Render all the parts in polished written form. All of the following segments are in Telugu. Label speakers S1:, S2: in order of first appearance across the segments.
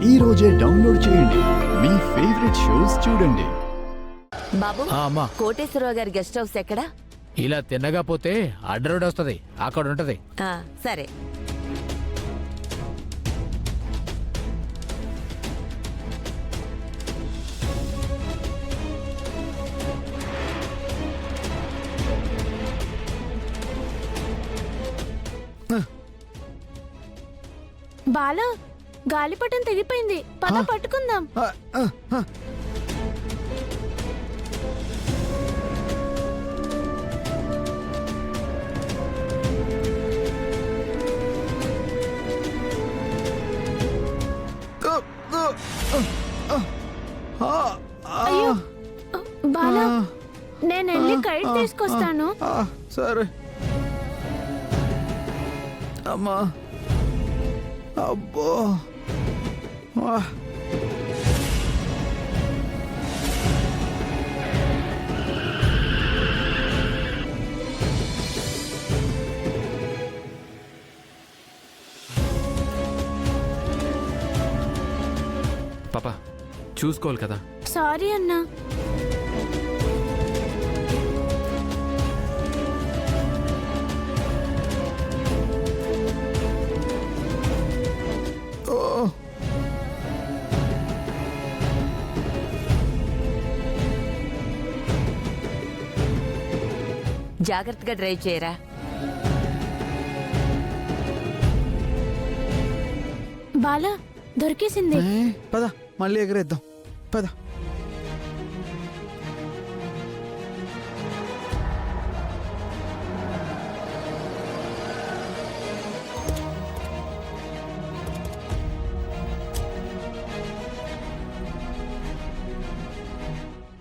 S1: ఈ రోజే డౌన్లోడ్ చేయండి. మీ ఫేవరెట్ షోస్ చూడండి.
S2: బాబు,
S3: అమ్మా,
S2: కోటేశ్వరరావు గారి గెస్ట్ హౌస్ ఎక్కడా?
S3: ఇలా తిన్నగా పోతే అడ్డరోడ్ వస్తుంది, అక్కడ ఉంటది.
S2: సరే.
S4: బాలా, గాలిపటం తెగిపోయింది, పద పట్టుకుందాం. అయ్యో బాలా, నేను వెళ్ళి కైట్ తీసుకొస్తాను.
S5: సరే అమ్మా. అబ్బో,
S6: పాపా చూసుకోవాలి కదా.
S4: సారీ అన్నా.
S2: జాగ్రత్తగా డ్రైవ్ చేయరా.
S4: బాలా, దొరికేసింది.
S5: పద మళ్ళీ ఎగరేద్దాం, పద.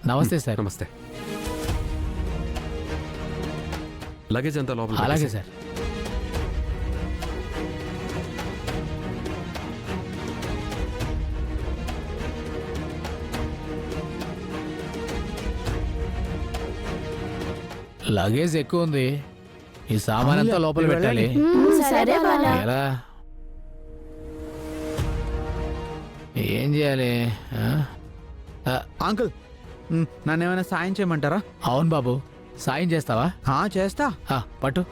S3: నమస్తే సార్.
S6: నమస్తే. లగేజ్ అంతా లోపల
S3: అలాగే
S6: పెట్టేసి.
S3: సార్. లగేజ్ ఎక్కువ ఉంది, ఈ సామాన్ అంతా లోపల పెట్టాలి.
S4: సరే బాలా.
S3: ఎలా, ఏం చేయాలి?
S5: అంకుల్, నన్ను ఏమైనా సాయం చేయమంటారా?
S3: అవును బాబు, సాయం చేస్తావా?
S5: చేస్తా.
S3: పట్టు.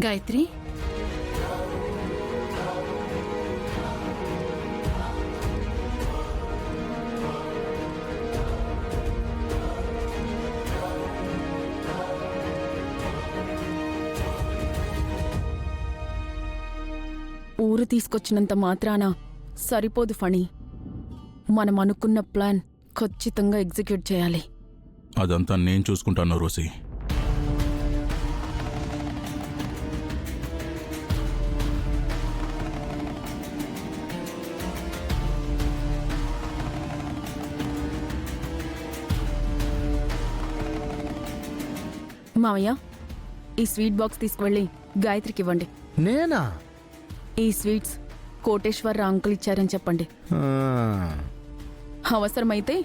S7: గాయత్రి, ఊరు తీసుకొచ్చినంత మాత్రాన సరిపోదు ఫణి. మనం అనుకున్న ప్లాన్ ఖచ్చితంగా ఎగ్జిక్యూట్ చేయాలి.
S8: అదంతా నేను చూసుకుంటాను రోసి.
S7: మావయ్య, ఈ స్వీట్ బాక్స్ తీసుకువెళ్ళి గాయత్రికి ఇవ్వండి.
S9: నేనా?
S7: ఈ స్వీట్స్ కోటేశ్వరరావు అంకుల్ ఇచ్చారని చెప్పండి. అవసరమైతే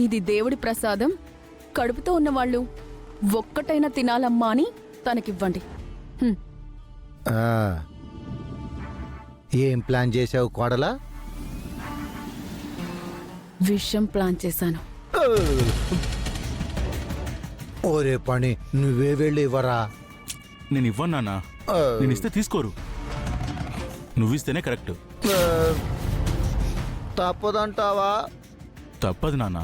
S7: ఇది దేవుడి ప్రసాదం, కడుపుతో ఉన్నవాళ్ళు ఒక్కటైనా తినాలమ్మా అని తనకివ్వండి.
S9: ఏం ప్లాన్ చేసావు కోడలా?
S7: విషయం ప్లాన్ చేశాను.
S9: ఓరే పని, నువ్వే వెళ్ళి ఇవ్వరా.
S8: నేను ఇవ్వను నాన్న, నేను ఇస్తే తీసుకోరు. నువ్విస్తేనే కరెక్ట్.
S9: తప్పదంటావా?
S8: తప్పదు నాన్న.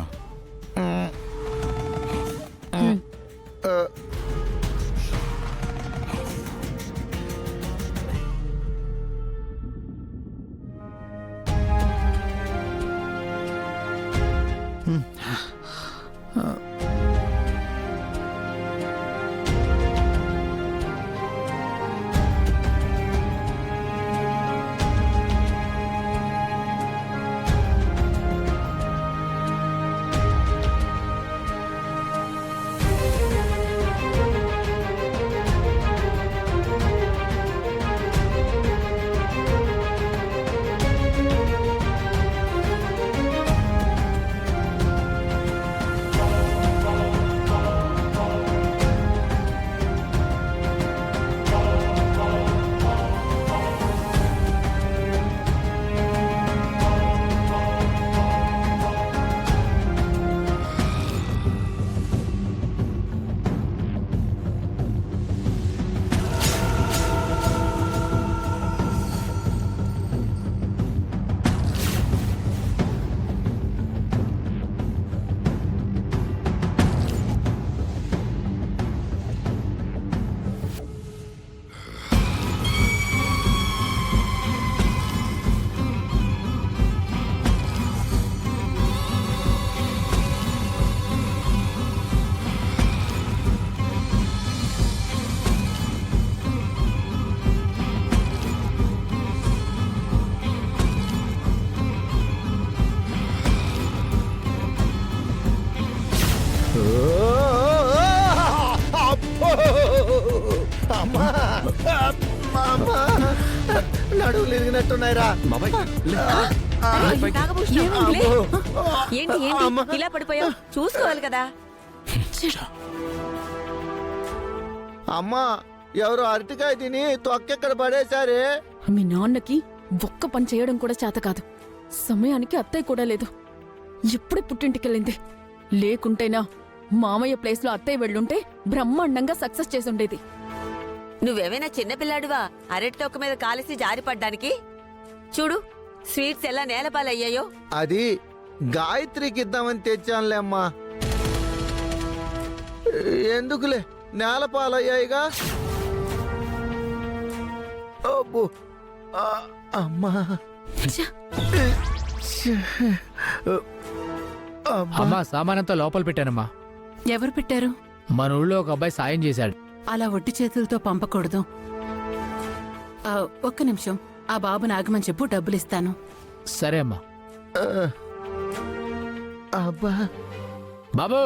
S9: నడువులు ఇరిగినట్టున్నాయిరా.
S6: బాబాయ్ లే.
S2: నాగభూషణం, లే. ఏంటి ఏంటి ఇలా పడిపోయావు? చూసుకోవాలి కదా.
S9: అమ్మా, ఎవరు అరటికాయ తిని తొక్కెక్కడ పడేశారే.
S7: మీ నాన్నకి ఒక్క పని చేయడం కూడా చేత కాదు. సమయానికి అత్తయ్య కూడా లేదు. ఎప్పుడే పుట్టింటికెళ్ళింది. లేకుంటేనా మామయ్య ప్లేస్లో అత్తయ్య వెళ్ళుంటే బ్రహ్మాండంగా సక్సెస్ చేసుండేది.
S2: నువ్వేమైనా చిన్నపిల్లాడివా అరటి తొక్క మీద కాలిసి జారిపడ్డానికి? చూడు స్వీట్స్ ఎలా నేలపాలయ్యాయో.
S9: అది గాయత్రికి ఇద్దామని తెచ్చానులే అమ్మా. ఎందుకులే, నేల పాలయ్యాయిగా. అబ్బో, అమ్మా.
S3: అమ్మా సామానంతా లోపల పెట్టానమ్మా.
S10: ఎవరు పెట్టారు?
S3: మన ఊళ్ళో ఒక అబ్బాయి సాయం చేశాడు.
S10: అలా ఒట్టి చేతులతో పంపకూడదు. ఒక్క నిమిషం, ఆ బాబుని ఆగమని చెప్పు, డబ్బులిస్తాను.
S3: సరే అమ్మా.
S9: అబ్బా,
S3: బాబు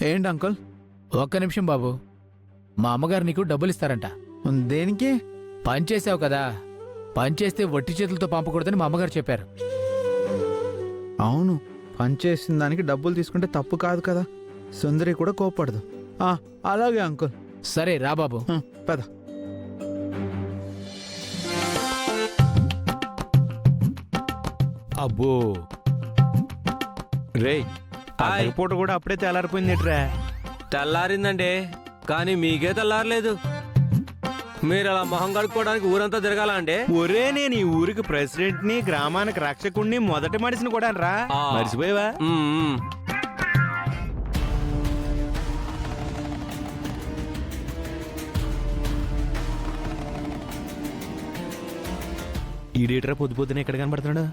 S5: ఏంటి అంకుల్?
S3: ఒక్క నిమిషం బాబు. మా అమ్మగారు నీకు డబ్బులు ఇస్తారంట.
S5: దేనికి?
S3: పని చేసావు కదా, పని చేస్తే వట్టి చేతులతో పంపకూడదని మా అమ్మగారు చెప్పారు.
S5: అవును, పని చేసిన దానికి డబ్బులు తీసుకుంటే తప్పు కాదు కదా. సుందరి కూడా కోప్పడదు. అలాగే అంకుల్.
S3: సరే రా బాబు.
S5: పద.
S11: అబ్బో రే, పూట కూడా అప్పుడే తెల్లారిపోయిందిట్రా.
S12: తెల్లారిందండి, కానీ మీకే తెల్లారలేదు. మీరు అలా మొహం కడుక్కోవడానికి ఊరంతా తిరగాల అండి?
S11: ఒరే, నేను ఈ ఊరికి ప్రెసిడెంట్ ని, గ్రామానికి రక్షకుణ్ణి, మొదటి మనిషిని కూడా రా. మర్చిపోయావా? ఈడేట్రా పొద్దు పొద్దున ఎక్కడ కనబడుతున్నాడు?